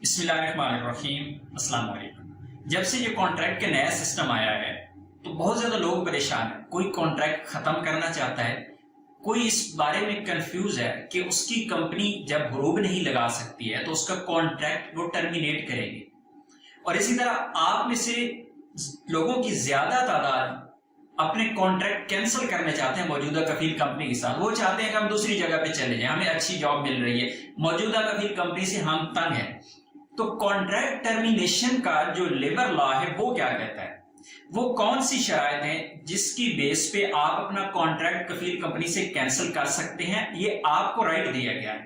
بسم اللہ الرحمن الرحیم۔ السلام علیکم۔ جب سے یہ کانٹریکٹ کا نیا سسٹم آیا ہے تو بہت زیادہ لوگ پریشان ہیں۔ کوئی کانٹریکٹ ختم کرنا چاہتا ہے، کوئی اس بارے میں کنفیوز ہے کہ اس کی کمپنی جب حروب نہیں لگا سکتی ہے تو اس کا کانٹریکٹ وہ ٹرمینیٹ کرے گی۔ اور اسی طرح آپ میں سے لوگوں کی زیادہ تعداد اپنے کانٹریکٹ کینسل کرنا چاہتے ہیں موجودہ کفیل کمپنی کے ساتھ۔ وہ چاہتے ہیں کہ ہم دوسری جگہ پہ چلے جائیں، ہمیں اچھی جاب مل رہی ہے، موجودہ کفیل کمپنی سے ہم تنگ ہیں۔ تو کانٹریکٹ ٹرمینیشن کا جو لیبر لا ہے وہ کیا کہتا ہے؟ وہ کون سی شرائط ہیں جس کی بیس پہ آپ اپنا کانٹریکٹ کفیل کمپنی سے کینسل کر سکتے ہیں؟ یہ آپ کو رائٹ دیا گیا ہے۔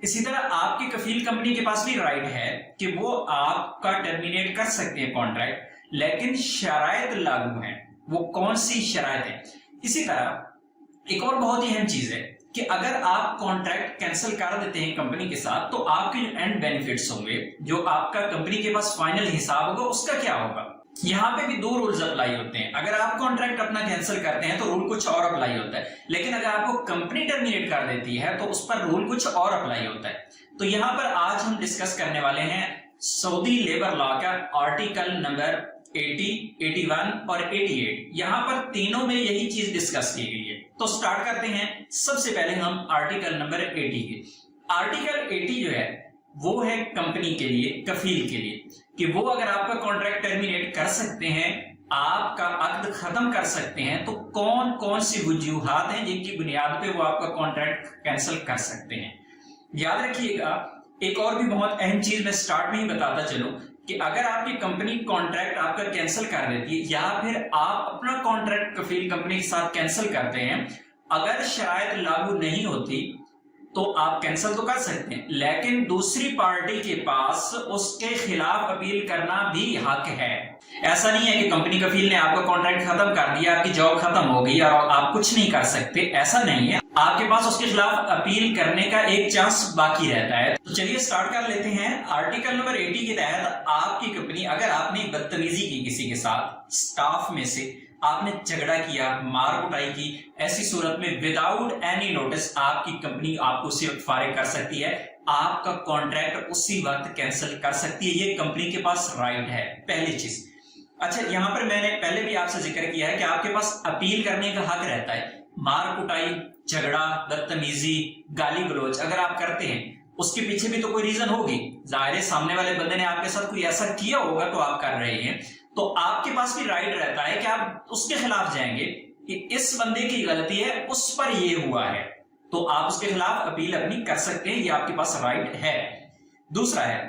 اسی طرح آپ کی کفیل کمپنی کے پاس بھی رائٹ ہے کہ وہ آپ کا ٹرمینیٹ کر سکتے ہیں کانٹریکٹ، لیکن شرائط لاگو ہیں۔ وہ کون سی شرائط ہیں؟ اسی طرح ایک اور بہت ہی اہم چیز ہے کہ اگر آپ کانٹریکٹ کینسل کر دیتے ہیں کمپنی کے ساتھ تو آپ کے جو اینڈ بینیفٹس ہوں گے، جو آپ کا کمپنی کے پاس فائنل حساب ہوگا، اس کا کیا ہوگا؟ یہاں پہ بھی دو رولز اپلائی ہوتے ہیں۔ اگر آپ کانٹریکٹ اپنا کینسل کرتے ہیں تو رول کچھ اور اپلائی ہوتا ہے، لیکن اگر آپ کو کمپنی ٹرمینیٹ کر دیتی ہے تو اس پر رول کچھ اور اپلائی ہوتا ہے۔ تو یہاں پر آج ہم ڈسکس کرنے والے ہیں سعودی لیبر لا کا آرٹیکل نمبر 80، 81 اور 88۔ یہاں پر تینوں میں یہی چیز ڈسکس کی گئی ہے۔ تو سٹارٹ کرتے ہیں۔ سب سے پہلے ہم آرٹیکل نمبر 80 کے۔ آرٹیکل 80 جو ہے وہ ہے کمپنی کے لیے، کفیل کے لیے، کہ وہ اگر آپ کا کانٹریکٹ ٹرمینیٹ کر سکتے ہیں، آپ کا عقد ختم کر سکتے ہیں، تو کون کون سی وجوہات ہیں جن کی بنیاد پہ وہ آپ کا کانٹریکٹ کینسل کر سکتے ہیں۔ یاد رکھیے گا، ایک اور بھی بہت اہم چیز میں سٹارٹ میں ہی بتاتا چلوں کہ اگر آپ کی کمپنی کانٹریکٹ آپ کا کینسل کر دیتی ہے یا پھر آپ اپنا کانٹریکٹ کفیل کمپنی کے ساتھ کینسل کرتے ہیں، اگر شرائط لاگو نہیں ہوتی تو آپ کینسل تو کر سکتے ہیں، لیکن دوسری پارٹی کے پاس اس کے خلاف اپیل کرنا بھی حق ہے۔ ایسا نہیں ہے کہ کمپنی کفیل نے آپ کا کانٹریکٹ ختم کر دیا، آپ کی جاب ختم ہو گئی اور آپ کچھ نہیں کر سکتے، ایسا نہیں ہے۔ آپ کے پاس اس کے خلاف اپیل کرنے کا ایک چانس باقی رہتا ہے۔ تو چلیے سٹارٹ کر لیتے ہیں۔ آرٹیکل نمبر 80 کے تحت آپ کی کمپنی، اگر آپ نے بدتمیزی کی کسی کے ساتھ، سٹاف میں سے آپ نے جھگڑا کیا، مار کٹائی کی، ایسی صورت میں وداؤٹ اینی نوٹس آپ کی کمپنی آپ کو اسی وقت فارغ کر سکتی ہے، آپ کا کانٹریکٹ اسی وقت کینسل کر سکتی ہے۔ یہ کمپنی کے پاس رائٹ ہے، پہلی چیز۔ اچھا، یہاں پر میں نے پہلے بھی آپ سے ذکر کیا ہے کہ آپ کے پاس اپیل کرنے کا حق رہتا ہے۔ مار کٹائی، جھگڑا، بدتمیزی، گالی گلوچ اگر آپ کرتے ہیں، اس کے پیچھے بھی تو کوئی ریزن ہوگی۔ ظاہر ہے سامنے والے بندے نے آپ کے ساتھ کوئی ایسا کیا ہوگا تو آپ کر رہے ہیں، تو آپ کے پاس بھی رائٹ رہتا ہے کہ آپ اس کے خلاف جائیں گے کہ اس بندے کی غلطی ہے، اس پر یہ ہوا ہے، تو آپ اس کے خلاف اپیل اپنی کر سکتے ہیں، یہ آپ کے پاس رائٹ ہے۔ دوسرا ہے،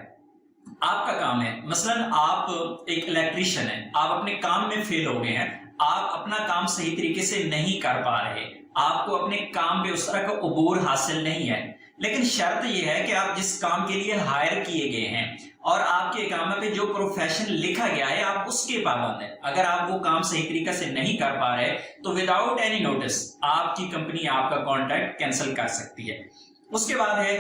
آپ کا کام ہے، مثلا آپ ایک الیکٹریشین ہیں، آپ اپنے کام میں فیل ہو گئے ہیں، آپ اپنا کام صحیح طریقے سے نہیں کر پا رہے، آپ کو اپنے کام پہ اس طرح کا عبور حاصل نہیں ہے، لیکن شرط یہ ہے کہ آپ جس کام کے لیے ہائر کیے گئے ہیں اور آپ کے اقامہ پہ جو پروفیشن لکھا گیا ہے آپ اس کے پابند ہیں، اگر آپ وہ کام صحیح طریقے سے نہیں کر پا رہے تو وداؤٹ اینی نوٹس آپ کی کمپنی آپ کا کانٹریکٹ کینسل کر سکتی ہے۔ اس کے بعد ہے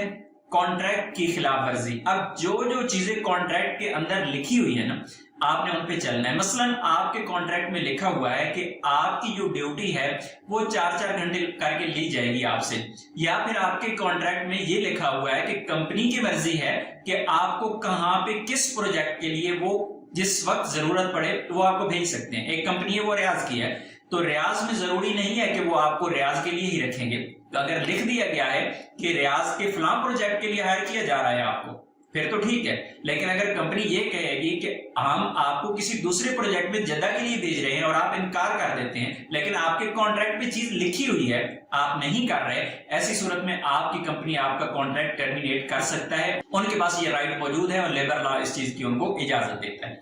کانٹریکٹ کی خلاف ورزی۔ اب جو چیزیں کانٹریکٹ کے اندر لکھی ہوئی ہے نا، آپ نے ان پہ چلنا ہے۔ مثلا آپ کے کانٹریکٹ میں لکھا ہوا ہے کہ آپ کی جو ڈیوٹی ہے وہ 4 گھنٹے کر کے لی جائے گی آپ سے، یا پھر آپ کے کانٹریکٹ میں یہ لکھا ہوا ہے کہ کمپنی کی مرضی ہے کہ آپ کو کہاں پہ کس پروجیکٹ کے لیے وہ جس وقت ضرورت پڑے وہ آپ کو بھیج سکتے ہیں۔ ایک کمپنی ہے وہ ریاض کی ہے، تو ریاض میں ضروری نہیں ہے کہ وہ آپ کو ریاض کے لیے ہی رکھیں گے۔ اگر لکھ دیا گیا ہے کہ ریاض کے فلاں پروجیکٹ کے لیے ہائر کیا جا رہا ہے آپ کو، پھر تو ٹھیک ہے، لیکن اگر کمپنی یہ کہے گی کہ ہم آپ کو کسی دوسرے پروجیکٹ میں جدہ کے لیے بھیج رہے ہیں اور آپ انکار کر دیتے ہیں، لیکن آپ کے کانٹریکٹ میں چیز لکھی ہوئی ہے آپ نہیں کر رہے، ایسی صورت میں آپ کی کمپنی آپ کا کانٹریکٹ ٹرمینیٹ کر سکتا ہے۔ ان کے پاس یہ رائٹ موجود ہے اور لیبر لا اس چیز کی ان کو اجازت دیتا ہے۔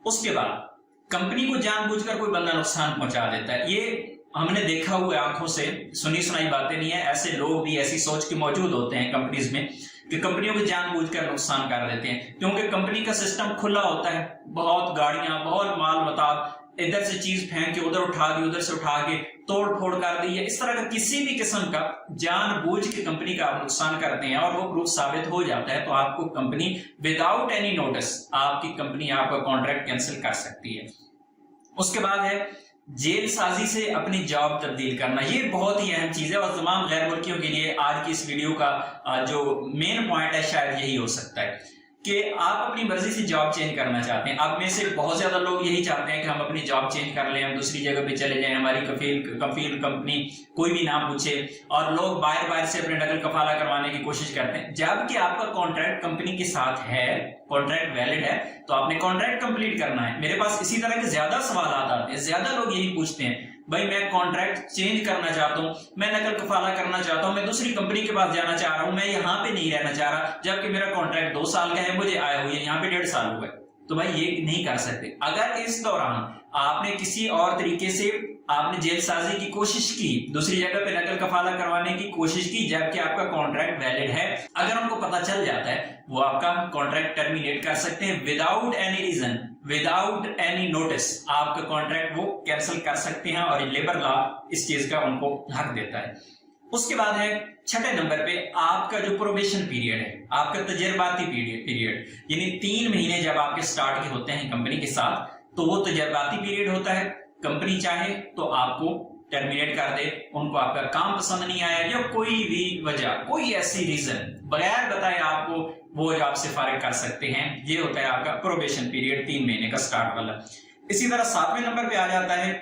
اس کے بعد کمپنی کو جان بوجھ کر کوئی بندہ نقصان پہنچا دیتا ہے، یہ ہم نے دیکھا ہوا آنکھوں سے، سنی سنائی باتیں نہیں ہے، ایسے لوگ بھی ایسی سوچ کے موجود ہوتے ہیں کمپنیز میں کہ کمپنیوں کو جان بوجھ کر نقصان کر دیتے ہیں، کیونکہ کمپنی کا سسٹم کھلا ہوتا ہے، بہت گاڑیاں، بہت مال متاع، ادھر سے چیز پھینک کے ادھر اٹھا دی، ادھر سے اٹھا کے توڑ پھوڑ کر دی، اس طرح کا کسی بھی قسم کا جان بوجھ کے کمپنی کا آپ نقصان کرتے ہیں اور وہ پروف ثابت ہو جاتا ہے تو آپ کو کمپنی وداؤٹ اینی نوٹس آپ کی کمپنی آپ کا کانٹریکٹ کینسل کر سکتی ہے۔ اس کے بعد ہے جیل سازی سے اپنی جاب تبدیل کرنا، یہ بہت ہی اہم چیز ہے اور تمام غیر ملکیوں کے لیے آج کی اس ویڈیو کا جو مین پوائنٹ ہے شاید یہی ہو سکتا ہے کہ آپ اپنی مرضی سے جاب چینج کرنا چاہتے ہیں. اب میں سے بہت زیادہ لوگ یہی چاہتے ہیں کہ ہم اپنی جاب چینج کر لیں, ہم دوسری جگہ پہ چلے جائیں, ہماری کفیل کمپنی کوئی بھی نہ پوچھے, اور لوگ باہر سے اپنے نقل کفالہ کروانے کی کوشش کرتے ہیں. جبکہ آپ کا کانٹریکٹ کمپنی کے ساتھ ہے, کانٹریکٹ ویلڈ ہے, تو آپ نے کانٹریکٹ کمپلیٹ کرنا ہے. میرے پاس اسی طرح کے زیادہ سوالات آتے ہیں, زیادہ لوگ یہی پوچھتے ہیں بھائی میں کانٹریکٹ چینج کرنا چاہتا ہوں, میں نقل کفالہ کرنا چاہتا ہوں, میں دوسری کمپنی کے پاس جانا چاہ رہا ہوں, میں یہاں پہ نہیں رہنا چاہ رہا, جبکہ میرا کانٹریکٹ 2 سال کا ہے, مجھے آئے ہوئے یہاں پہ 1.5 سال ہوا ہے. تو بھائی یہ نہیں کر سکتے. اگر اس دوران آپ نے کسی اور طریقے سے آپ نے جیل سازی کی کوشش کی, دوسری جگہ پہ نقل کفالہ کروانے کی کوشش کی, جبکہ آپ کا کانٹریکٹ ویلڈ ہے, اگر ان کو پتہ چل جاتا ہے وہ آپ کا کانٹریکٹ ٹرمینیٹ کر سکتے ہیں without any reason, without any notice. آپ کا کانٹریکٹ وہ کینسل کر سکتے ہیں, اور لیبر لا اس چیز کا ان کو حق دیتا ہے. اس کے بعد ہے 6 نمبر پہ آپ کا جو پروبیشن پیریڈ ہے, آپ کا تجرباتی پیریڈ, یعنی 3 مہینے جب آپ کے سٹارٹ کے ہوتے ہیں کمپنی کے ساتھ, تو وہ تجرباتی پیریڈ ہوتا ہے. کمپنی چاہے تو آپ کو ٹرمینیٹ کر دے, ان کو آپ کا کام پسند نہیں آیا یا کوئی بھی وجہ, کوئی ایسی ریزن بغیر بتائے آپ کو وہ آپ سے فارغ کر سکتے ہیں. یہ ہوتا ہے آپ کا پروبیشن پیریڈ 3 مہینے کا سٹارٹ والا. اسی طرح 7ویں نمبر پہ آ جاتا ہے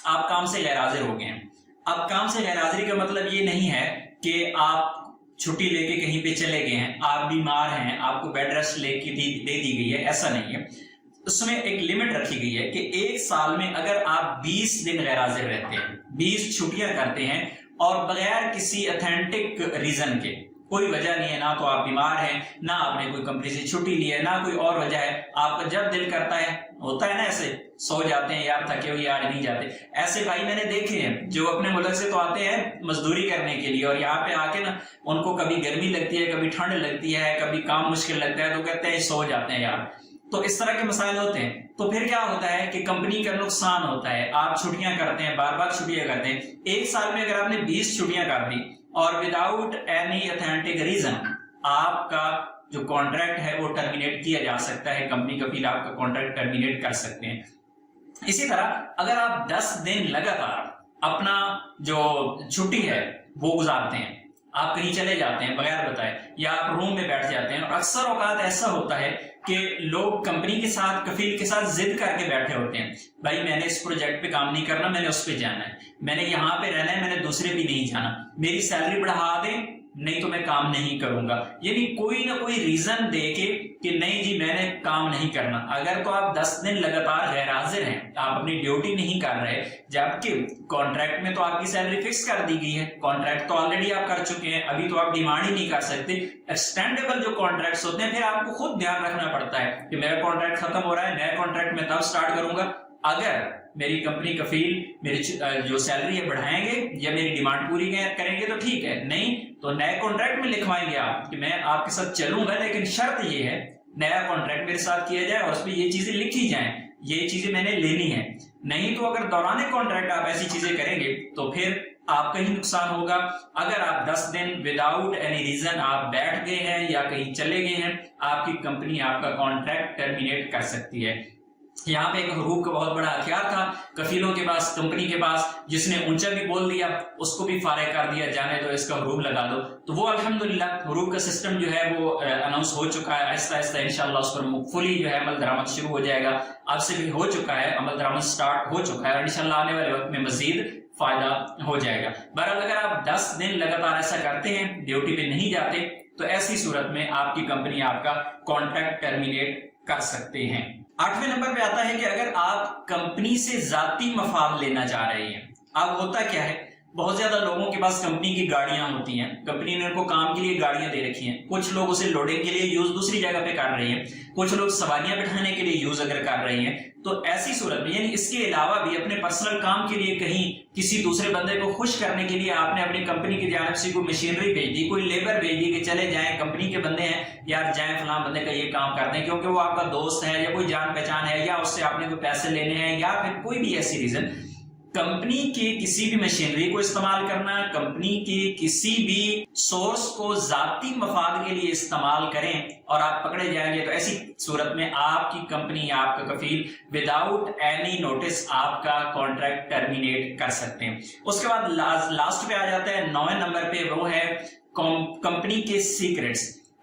آپ کام سے غیر حاضر ہو گئے ہیں. اب کام سے غیر حاضری کا مطلب یہ نہیں ہے کہ آپ چھٹی لے کے کہیں پہ چلے گئے ہیں, آپ بیمار ہیں, آپ کو بیڈ ریسٹ دے دی گئی ہے, ایسا نہیں ہے. اس میں ایک لمٹ رکھی گئی ہے کہ 1 سال میں اگر آپ 20 دن غیر حاضر رہتے ہیں, 20 چھٹیاں کرتے ہیں, اور بغیر کسی اتھینٹک ریزن کے, کوئی وجہ نہیں ہے, نہ تو آپ بیمار ہیں, نہ آپ نے کوئی کمپنی سے چھٹی لی ہے, نہ کوئی اور وجہ ہے, آپ کا جب دل کرتا ہے, ہوتا ہے نا ایسے سو جاتے ہیں یار تھکے ہوئے آج نہیں جاتے, ایسے بھائی میں نے دیکھے ہیں جو اپنے ملک سے تو آتے ہیں مزدوری کرنے کے لیے, اور یہاں پہ آ کے نا ان کو کبھی گرمی لگتی ہے, کبھی ٹھنڈ لگتی ہے, کبھی کام مشکل لگتا ہے, تو کہتے ہیں سو جاتے ہیں یار. تو اس طرح کے مسائل ہوتے ہیں. تو پھر کیا ہوتا ہے کہ کمپنی کا نقصان ہوتا ہے. آپ چھٹیاں کرتے ہیں, بار بار چھٹیاں کرتے ہیں, 1 سال میں اگر آپ نے 20 چھٹیاں کر دی اور وداؤٹ اینی اتھینٹک ریزن آپ کا جو کانٹریکٹ ہے وہ ٹرمینیٹ کیا جا سکتا ہے. کمپنی کبھی آپ کا کانٹریکٹ ٹرمینیٹ کر سکتے ہیں. اسی طرح اگر آپ 10 دن لگاتار اپنا جو چھٹی ہے وہ گزارتے ہیں, آپ کہیں چلے جاتے ہیں بغیر بتائے, یا آپ روم میں بیٹھ جاتے ہیں, اور اکثر اوقات ایسا ہوتا ہے کہ لوگ کمپنی کے ساتھ, کفیل کے ساتھ ضد کر کے بیٹھے ہوتے ہیں, بھائی میں نے اس پروجیکٹ پہ کام نہیں کرنا, میں نے اس پہ جانا ہے, میں نے یہاں پہ رہنا ہے, میں نے دوسرے پہ نہیں جانا, میری سیلری بڑھا دیں نہیں تو میں کام نہیں کروں گا. یعنی کوئی نہ کوئی ریزن دے کے کہ نہیں جی میں نے کام نہیں کرنا. اگر تو آپ 10 دن لگاتار غیر حاضر ہیں, آپ اپنی ڈیوٹی نہیں کر رہے, جبکہ کانٹریکٹ میں تو آپ کی سیلری فکس کر دی گئی ہے, کانٹریکٹ تو آلریڈی آپ کر چکے ہیں, ابھی تو آپ ڈیمانڈ ہی نہیں کر سکتے. ایکسٹینڈیبل جو کانٹریکٹس ہوتے ہیں پھر آپ کو خود دھیان رکھنا پڑتا ہے کہ میرا کانٹریکٹ ختم ہو رہا ہے, نیا کانٹریکٹ میں تب سٹارٹ کروں گا اگر میری کمپنی کفیل میری جو سیلری ہے بڑھائیں گے یا میری ڈیمانڈ پوری کریں گے تو ٹھیک ہے, نہیں تو نئے کانٹریکٹ میں لکھوائیں گے آپ کہ میں آپ کے ساتھ چلوں گا, لیکن شرط یہ ہے نیا کانٹریکٹ میرے ساتھ کیا جائے اور اس پہ یہ چیزیں لکھی جائیں, یہ چیزیں میں نے لینی ہے. نہیں تو اگر دوران کانٹریکٹ آپ ایسی چیزیں کریں گے تو پھر آپ کا ہی نقصان ہوگا. اگر آپ 10 دن وداؤٹ اینی ریزن آپ بیٹھ گئے ہیں یا کہیں چلے گئے ہیں, آپ کی کمپنی آپ کا کانٹریکٹ ٹرمینیٹ کر سکتی ہے. یہاں پہ ایک حروف کا بہت بڑا ہتھیار تھا کفیلوں کے پاس, کمپنی کے پاس, جس نے اونچا بھی بول دیا اس کو بھی فارغ کر دیا, جانے دو اس کا حروف لگا دو. تو وہ الحمدللہ حروف کا سسٹم جو ہے وہ اناؤنس ہو چکا ہے, آہستہ آہستہ انشاءاللہ اس پر فلی جو ہے عمل درآمد شروع ہو جائے گا. اب سے بھی ہو چکا ہے, عمل درآمد سٹارٹ ہو چکا ہے, اور انشاءاللہ آنے والے وقت میں مزید فائدہ ہو جائے گا. بہرحال اگر آپ 10 دن لگاتار ایسا کرتے ہیں, ڈیوٹی پہ نہیں جاتے, تو ایسی صورت میں آپ کی کمپنی آپ کا کانٹریکٹ ٹرمینیٹ کر سکتے ہیں. 8ویں نمبر پہ آتا ہے کہ اگر آپ کمپنی سے ذاتی مفاد لینا چاہ رہے ہیں. اب ہوتا کیا ہے, بہت زیادہ لوگوں کے پاس کمپنی کی گاڑیاں ہوتی ہیں, کمپنی نے ان کو کام کے لیے گاڑیاں دے رکھی ہیں, کچھ لوگ اسے لوڈنگ کے لیے یوز دوسری جگہ پہ کر رہے ہیں, کچھ لوگ سواریاں بٹھانے کے لیے یوز اگر کر رہے ہیں. تو ایسی صورت میں یعنی اس کے علاوہ بھی اپنے پرسنل کام کے لیے کہیں کسی دوسرے بندے کو خوش کرنے کے لیے آپ نے اپنی کمپنی کی جانب سے کوئی مشینری بھیج دی, کوئی لیبر بھیج دی کہ چلے جائیں, کمپنی کے بندے ہیں یار جائیں فلاں بندے کا یہ کام کرتے ہیں کیونکہ وہ آپ کا دوست ہے یا کوئی جان پہچان ہے, یا اس سے آپ نے کوئی پیسے لینے ہیں, یا پھر کوئی بھی ایسی ریزن. کمپنی کے کسی بھی مشینری کو استعمال کرنا, کمپنی کے کسی بھی سورس کو ذاتی مفاد کے لیے استعمال کریں اور آپ پکڑے جائیں گے, تو ایسی صورت میں آپ کی کمپنی, آپ کا کفیل وداؤٹ اینی نوٹس آپ کا کانٹریکٹ ٹرمینیٹ کر سکتے ہیں. اس کے بعد لاسٹ پہ آ جاتا ہے 9ویں نمبر پہ, وہ ہے کمپنی کے سیکرٹس.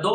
2